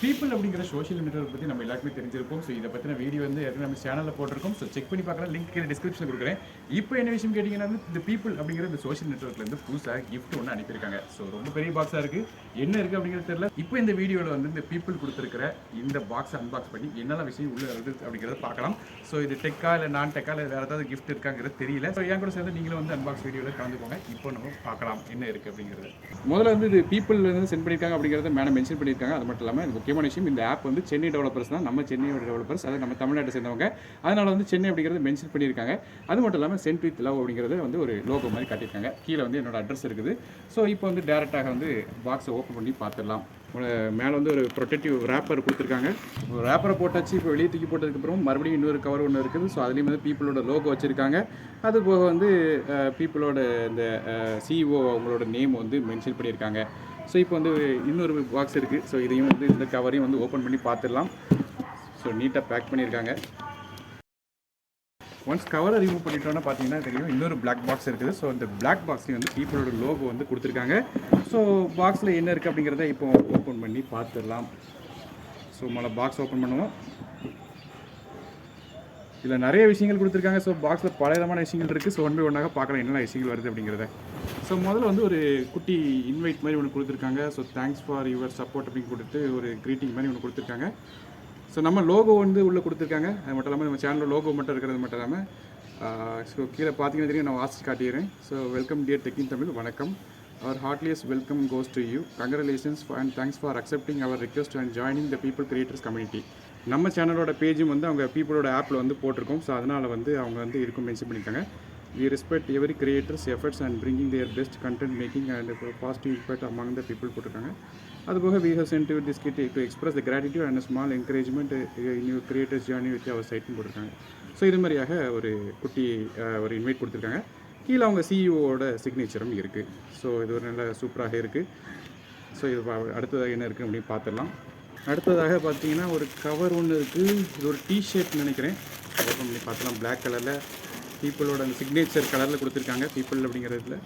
People அப்படிங்கிற social network பற்றி நம்ம எல்லாருக்குமே தெரிஞ்சிருக்கும். ஸோ இதை பற்றின வீடியோ வந்து ஏற்கனவே நம்ம சேனலில் போட்டிருக்கோம். ஸோ செக் பண்ணி பார்க்கலாம். லிங்க் கீழே டிஸ்கிரிப்ஷனில் கொடுக்குறேன். இப்போ என்ன விஷயம் கேட்டிங்கன்னா இந்த பீப்புள் அப்படிங்கிற இந்த சோஷியல் நெட்வொர்க்லேருந்து புதுசாக கிஃப்ட் ஒன்று அனுப்பியிருக்காங்க. ஸோ ரொம்ப பெரிய பாக்ஸாக இருக்குது. என்ன இருக்குது அப்படிங்கிறது தெரியல. இப்போ இந்த வீடியோவில் வந்து இந்த பீப்புள் கொடுத்துருக்கிற இந்த பாக்ஸை அன்பாக்ஸ் பண்ணி என்னெல்லாம் விஷயம் உள்ளே வருது அப்படிங்கிறத பார்க்கலாம். ஸோ இது டெக்கா இல்லை நான் டெக்கா இல்லை வேறு ஏதாவது கிஃப்ட் இருக்காங்கிறது தெரியல. ஸோ என் கூட சேர்ந்து நீங்களும் வந்து அன்பாக்ஸ் வீடியோவில் கலந்துக்கோங்க. இப்போ நம்ம பார்க்கலாம் என்ன இருக்குது அப்படிங்கிறது. முதல்ல வந்து இது பீப்புள் வந்து சென்ட் பண்ணியிருக்காங்க அப்படிங்கிறத மேலே மென்ஷன் பண்ணியிருக்காங்க. அது மட்டும் இல்லாமல் முக்கியமான விஷயம், இந்த ஆப் வந்து சென்னை டெவலப்பர்ஸ் தான், நம்ம சென்னையோட டெவலப்பர்ஸ், அது நம்ம தமிழ்நாட்டை சேர்ந்தவங்க. அதனால் வந்து சென்னை அப்படிங்கிறது மென்ஷன் பண்ணியிருக்காங்க. அது மட்டும் இல்லாமல் சென்ட் வித் லவ் அப்படிங்கிறது வந்து ஒரு லோகோ மாதிரி காட்டியிருக்காங்க. கீழே வந்து என்னோட அட்ரஸ் இருக்குது. ஸோ இப்போ வந்து டேரெக்டாக வந்து பாக்ஸை ஓப்பன் பண்ணி பார்த்துடலாம். மேலே வந்து ஒரு ப்ரொடெக்டிவ் ரேப்பர் கொடுத்துருக்காங்க. ரேப்பரை போட்டாச்சு. இப்போ வெளியே தூக்கி போட்டதுக்கப்புறம் மறுபடியும் இன்னொரு கவர் ஒன்று இருக்குது. ஸோ அதுலேயும் வந்து பீப்புளோட லோகோ வச்சுருக்காங்க. அது போக வந்து பீப்புளோட இந்த சிஇஓ அவங்களோட நேம் வந்து மென்ஷன் பண்ணியிருக்காங்க. ஸோ இப்போ வந்து இன்னொரு பாக்ஸ் இருக்குது. ஸோ இதையும் வந்து இந்த கவரையும் வந்து ஓப்பன் பண்ணி பார்த்துடலாம். ஸோ நீட்டாக பேக் பண்ணியிருக்காங்க. ஒன்ஸ் கவரை ரிமூவ் பண்ணிட்டோன்னா பார்த்தீங்கன்னா தெரியும் இன்னொரு பிளாக் பாக்ஸ் இருக்குது. ஸோ இந்த பிளாக் பாக்ஸ்லேயும் வந்து பீப்புளோட லோகோ வந்து கொடுத்துருக்காங்க. ஸோ பாக்ஸில் என்ன இருக்குது அப்படிங்கிறத இப்போ ஓப்பன் பண்ணி பார்த்துடலாம். ஸோ முதல்ல பாக்ஸ் ஓப்பன் பண்ணுவோம். இதில் நிறைய விஷயங்கள் கொடுத்துருக்காங்க. ஸோ பாக்ஸில் பல விதமான விஷயங்கள் இருக்குது. ஸோ ஒன் பை ஒன்னாக பார்க்கலாம் என்னென்ன விஷயங்கள் வருது அப்படிங்கிறத. ஸோ முதல்ல வந்து ஒரு குட்டி இன்வைட் மாதிரி ஒன்று கொடுத்துருக்காங்க. So thanks for your support அப்படின்னு கொடுத்து ஒரு க்ரீட்டிங் மாதிரி ஒன்று கொடுத்துருக்காங்க. ஸோ நம்ம லோகோ வந்து உள்ளே கொடுத்துருக்காங்க. அது மட்டும் இல்லாமல் நம்ம சேனலில் லோகோ மட்டும் இருக்கிறது மட்டும் இல்லாமல் ஸோ கீழே பார்த்தீங்கன்னா தெரியும், நான் வாசிச்சு காட்டிடுறேன். So welcome dear tech in Tamil. வணக்கம். Our heartiest welcome goes to you. Congratulations and thanks for accepting our request and joining the people creators community. நம்ம சேனலோட பேஜும் வந்து அவங்க பீப்புளோட ஆப்பில் வந்து போட்டிருக்கோம். ஸோ அதனால் வந்து அவங்க வந்து இதுக்கும் மென்ஷன் பண்ணியிருக்காங்க. We respect every creator's efforts and bringing their best content making and positive impact among the people போட்டிருக்காங்க. அதுபோக we have sent you this kit to express the gratitude and a small encouragement in your creators journey with our site போட்டிருக்காங்க. So இது மாதிரியாக ஒரு குட்டி ஒரு invite கொடுத்துருக்காங்க. கீழே அவங்க சிஇஓட சிக்னேச்சரும் இருக்குது. ஸோ இது ஒரு நல்ல சூப்பராக இருக்குது. ஸோ இது அடுத்ததாக என்ன இருக்குது அப்படின்னு பார்த்துடலாம். அடுத்ததாக பார்த்தீங்கன்னா ஒரு கவர் ஒன்று இருக்குது. இது ஒரு டிஷர்ட் நினைக்கிறேன். ஓப்பன் பண்ணி பார்த்துலாம். பிளாக் கலரில் பீப்புளோட அந்த சிக்னேச்சர் கலரில் கொடுத்துருக்காங்க பீப்புள் அப்படிங்கிறதுல.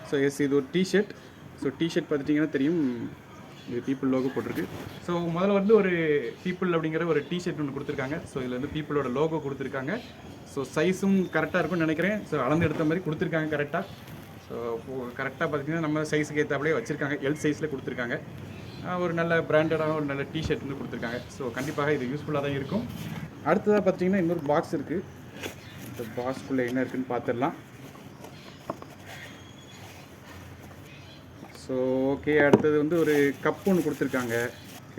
ஸோ எஸ், இது ஒரு டிஷர்ட். ஸோ டிஷர்ட் பார்த்துட்டிங்கன்னா தெரியும், இது பீப்புள் லோகோ போட்டிருக்கு. ஸோ முதல்ல வந்து ஒரு பீப்புள் அப்படிங்கிற ஒரு டிஷர்ட் ஒன்று கொடுத்துருக்காங்க. ஸோ இதில் வந்து பீப்புளோட லோகோ கொடுத்துருக்காங்க. ஸோ சைஸும் கரெக்டாக இருக்கும்னு நினைக்கிறேன். ஸோ அளந்து எடுத்த மாதிரி கொடுத்துருக்காங்க கரெக்டாக. ஸோ கரெக்டாக பார்த்திங்கன்னா நம்ம சைஸுக்கு ஏற்றாப்புலேயே வச்சுருக்காங்க. எல் சைஸில் கொடுத்துருக்காங்க. ஒரு நல்ல பிராண்டடாக ஒரு நல்ல டிஷர்ட் வந்து கொடுத்துருக்காங்க. ஸோ கண்டிப்பாக இது யூஸ்ஃபுல்லாக தான் இருக்கும். அடுத்ததாக பார்த்திங்கன்னா இன்னொரு பாக்ஸ் இருக்குது. இந்த பாக்ஸ்குள்ளே என்ன இருக்குதுன்னு பார்த்துடலாம். ஸோ ஓகே, அடுத்தது வந்து ஒரு கப் ஒன்று கொடுத்துருக்காங்க.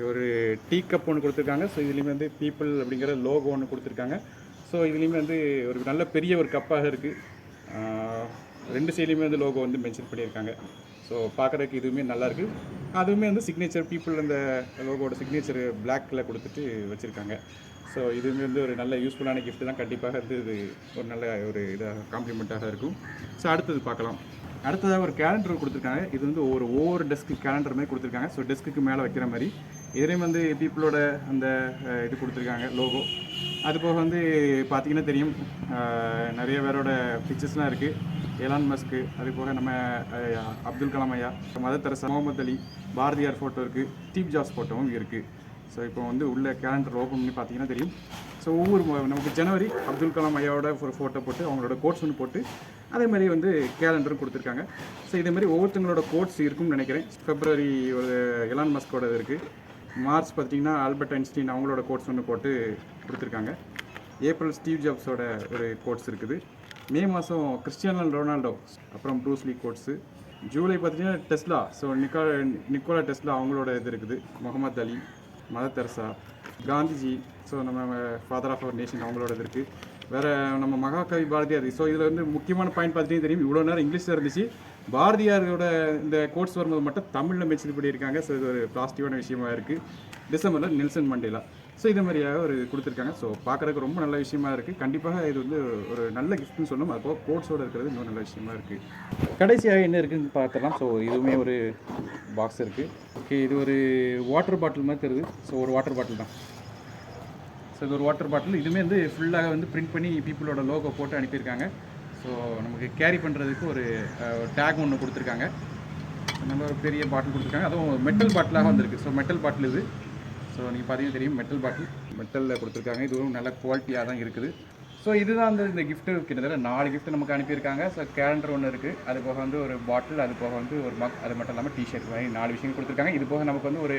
ஒரு டீ கப் ஒன்று கொடுத்துருக்காங்க. ஸோ இதுலேயுமே வந்து பீப்புள் அப்படிங்கிற லோகோ ஒன்று கொடுத்துருக்காங்க. ஸோ இதுலேயுமே வந்து ஒரு நல்ல பெரிய ஒரு கப்பாக இருக்குது. ரெண்டு சைட்லேயுமே வந்து லோகோ வந்து மென்ஷன் பண்ணியிருக்காங்க. ஸோ பார்க்குறதுக்கு இதுவுமே நல்லாயிருக்கு. அதுவுமே வந்து சிக்னேச்சர் பீப்புள் அந்த லோகோட சிக்னேச்சர் பிளாக்கில் கொடுத்துட்டு வச்சுருக்காங்க. ஸோ இதுவுமே வந்து ஒரு நல்ல யூஸ்ஃபுல்லான கிஃப்ட் தான். கண்டிப்பாக வந்து இது ஒரு நல்ல ஒரு இதாக காம்ப்ளிமெண்ட்டாக இருக்கும். ஸோ அடுத்தது பார்க்கலாம். அடுத்ததாக ஒரு கேலண்டர் கொடுத்துருக்காங்க. இது வந்து ஒவ்வொரு டெஸ்க்கு கேலண்டர் மாதிரி கொடுத்துருக்காங்க. ஸோ டெஸ்க்கு மேலே வைக்கிற மாதிரி இதுலேயும் வந்து பீப்புளோட அந்த இது கொடுத்துருக்காங்க லோகோ. அது போக வந்து பார்த்திங்கன்னா தெரியும், நிறைய பேரோட பிக்சர்ஸ்லாம் இருக்குது. எலான் மஸ்க்கு, அது போக நம்ம அப்துல் கலாம் ஐயா, மதர் தெரசா, முகமது அலி, பாரதியார் ஃபோட்டோ இருக்குது, ஸ்டீவ் ஜாப்ஸ் ஃபோட்டோவும் இருக்குது. ஸோ இப்போ வந்து உள்ள கேலண்டர் ஓப்பன் பண்ணி பார்த்தீங்கன்னா தெரியும். ஸோ ஒவ்வொரு நமக்கு ஜனவரி அப்துல் கலாம் ஐயாவோட ஒரு ஃபோட்டோ போட்டு அவங்களோட கோட்ஸ் ஒன்று போட்டு அதே மாதிரி வந்து கேலண்டரும் கொடுத்துருக்காங்க. ஸோ இதேமாதிரி ஒவ்வொருத்தங்களோட கோட்ஸ் இருக்குன்னு நினைக்கிறேன். ஃபெப்ரவரி ஒரு எலான் மஸ்கோட இருக்குது. மார்ச் பார்த்திங்கன்னா ஆல்பர்ட் ஐன்ஸ்டீன் அவங்களோட கோட்ஸ் ஒன்று போட்டு கொடுத்துருக்காங்க. ஏப்ரல் ஸ்டீவ் ஜாப்ஸோட ஒரு கோட்ஸ் இருக்குது. மே மாதம் கிறிஸ்டியானோ ரொனால்டோ, அப்புறம் ப்ரூஸ் லீ கோட்ஸு. ஜூலை பார்த்திங்கன்னா டெஸ்லா, ஸோ நிக்கோலா டெஸ்லா அவங்களோட இது இருக்குது. முகமது அலி, மதர் தெரசா, காந்திஜி, ஸோ நம்ம ஃபாதர் ஆஃப் அவர் நேஷன் அவங்களோட இது இருக்குது. வேறு நம்ம மகாகவி பாரதியார். ஸோ இதில் வந்து முக்கியமான பாயிண்ட் பார்த்துட்டே தெரியும், இவ்வளோ நேரம் இங்கிலீஷில் இருந்துச்சு. பாரதியாரோட இந்த கோட்ஸ் வரும்போது மட்டும் தமிழில் மென்ஷன் பண்ணியிருக்காங்க. ஸோ இது ஒரு பாசிட்டிவான விஷயமா இருக்குது. டிசம்பரில் நெல்சன் மண்டேலா. ஸோ இது மாதிரியாக ஒரு கொடுத்துருக்காங்க. ஸோ பார்க்குறதுக்கு ரொம்ப நல்ல விஷயமா இருக்குது. கண்டிப்பாக இது வந்து ஒரு நல்ல கிஃப்ட்னு சொல்லணும். அப்போ கோட்ஸோடு இருக்கிறது இன்னும் நல்ல விஷயமா இருக்குது. கடைசியாக என்ன இருக்குதுன்னு பார்க்கலாம். ஸோ இதுவுமே ஒரு பாக்ஸ் இருக்குது. ஓகே, இது ஒரு வாட்டர் பாட்டில் மாதிரி தெரியுது. ஸோ ஒரு வாட்டர் பாட்டில் தான். ஸோ இது ஒரு வாட்டர் பாட்டில். இதுவுமே வந்து ஃபுல்லாக வந்து பிரிண்ட் பண்ணி பீப்புளோட லோகோ போட்டு அனுப்பியிருக்காங்க. ஸோ நமக்கு கேரி பண்ணுறதுக்கு ஒரு டேக் ஒன்று கொடுத்துருக்காங்க. நல்ல ஒரு பெரிய பாட்டில் கொடுத்துருக்காங்க. அதுவும் மெட்டல் பாட்டிலாக வந்திருக்கு. ஸோ மெட்டல் பாட்டில் இது. ஸோ நீங்கள் பார்த்தீங்கன்னா தெரியும் மெட்டல் பாட்டில் மெட்டலில் கொடுத்துருக்காங்க. இதுவும் நல்ல குவாலிட்டியாக தான் இருக்குது. ஸோ இதுதான் வந்து இந்த கிஃப்ட்டு கிட்டத்தட்ட 4 கிஃப்ட் நமக்கு அனுப்பியிருக்காங்க. ஸோ கேலண்டர் ஒன்று இருக்குது, அது போக வந்து ஒரு பாட்டில், அது போக வந்து ஒரு மக், அது மட்டும் இல்லாமல் டிஷர்ட் மாதிரி 4 விஷயங்கள் கொடுத்துருக்காங்க. இது போக நமக்கு வந்து ஒரு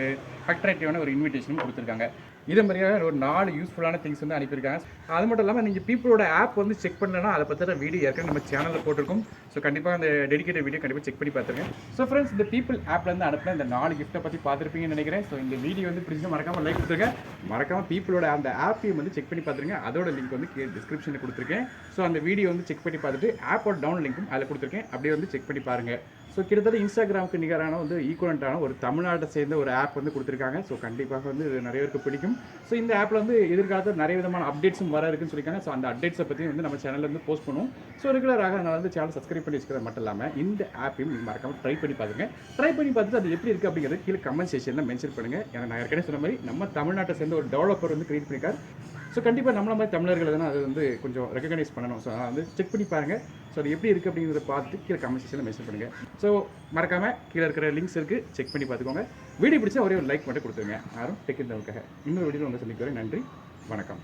அட்ராக்டிவான ஒரு இன்விடேஷனும் கொடுத்துருக்காங்க. இதே மாதிரியாக ஒரு 4 யூஸ்ஃபுல்லான திங்ஸ் வந்து அனுப்பியிருக்காங்க. அது மட்டும் இல்லாமல் நீங்கள் பீப்புளோட ஆப் வந்து செக் பண்ணலன்னா அதை பற்றின வீடியோ ஏற்கனவே நம்ம சேனலில் போட்டிருக்கோம். ஸோ கண்டிப்பாக அந்த டெடிகேட்டட் வீடியோ கண்டிப்பாக செக் பண்ணி பார்த்துருங்க. ஸோ ஃப்ரெண்ட்ஸ், இந்த பீப்புள் ஆப்லேருந்து அனுப்பின இந்த 4 கிஃப்ட்டை பற்றி பார்த்துருப்பீங்கன்னு நினைக்கிறேன். ஸோ இந்த வீடியோ வந்து பிடிச்சா மறக்காமல் லைக் கொடுத்துருங்க. மறக்காமல் பீப்புளோட அந்த ஆப்பையும் வந்து செக் பண்ணி பார்த்துருங்க. அதோட லிங்க் வந்து டிஸ்கிரிப்ஷனில் கொடுத்துருக்கேன். ஸோ அந்த வீடியோ வந்து செக் பண்ணி பார்த்துட்டு ஆப்போட டவுன் லிங்க்கும் அதில் கொடுத்துருக்கேன், அப்படியே வந்து செக் பண்ணி பாருங்கள். ஸோ கிட்டத்தட்ட இன்ஸ்டாகிராமுக்கு நிகரான வந்து ஈக்குவலண்ட்டான ஒரு தமிழ்நாட்டை சேர்ந்த ஒரு ஆப் வந்து கொடுத்துருக்காங்க. ஸோ கண்டிப்பாக வந்து இது நிறைய பேருக்கு பிடிக்கும். ஸோ இந்த ஆப்பில் வந்து எதிர்காலத்தில் நிறைய விதமான அப்டேட்ஸும் வர இருக்குன்னு சொல்லியிருக்காங்க. ஸோ அந்த அப்டேட்ஸை பற்றி வந்து நம்ம சேனலில் வந்து போஸ்ட் பண்ணுவோம். ஸோ ரெகுலராக நான் வந்து சேனல் சப்ஸ்கிரைப் பண்ணி வச்சுக்கிறது மட்டும் இல்லாமல் இந்த ஆப்பையும் நீங்கள் மறக்காமல் ட்ரை பண்ணி பாருங்க. ட்ரை பண்ணி பார்த்துட்டு அது எப்படி இருக்குது அப்படிங்கிறது கீழே கமெண்ட் செக்ஷனில் மென்ஷன் பண்ணுங்கள். ஏன்னா நான் ஏற்கனவே சொன்ன மாதிரி நம்ம தமிழ்நாட்டை சேர்ந்த ஒரு டெவலப்பர் வந்து கிரியேட் பண்ணியிருக்காரு. ஸோ கண்டிப்பாக நம்மள மாதிரி தமிழர்கள் தான் அது வந்து கொஞ்சம் ரெகக்னைஸ் பண்ணணும். ஸோ வந்து செக் பண்ணி பாருங்கள். ஸோ அது எப்படி இருக்குது அப்படிங்கிறத பார்த்துட்டு கீழே கமெண்ட் செக்ஷனில் மென்ஷன் பண்ணுங்கள். ஸோ மறக்காமல் கீழே இருக்கிற லிங்க்ஸ் இருக்குது, செக் பண்ணி பார்த்துக்கோங்க. வீடியோ பிடிச்சா ஒரே ஒரு லைக் மட்டும் கொடுத்துருங்க. யாரும் டெக் இந்த இன்னொரு வீடியோவில் உங்களை சந்திக்கிறேன். நன்றி, வணக்கம்.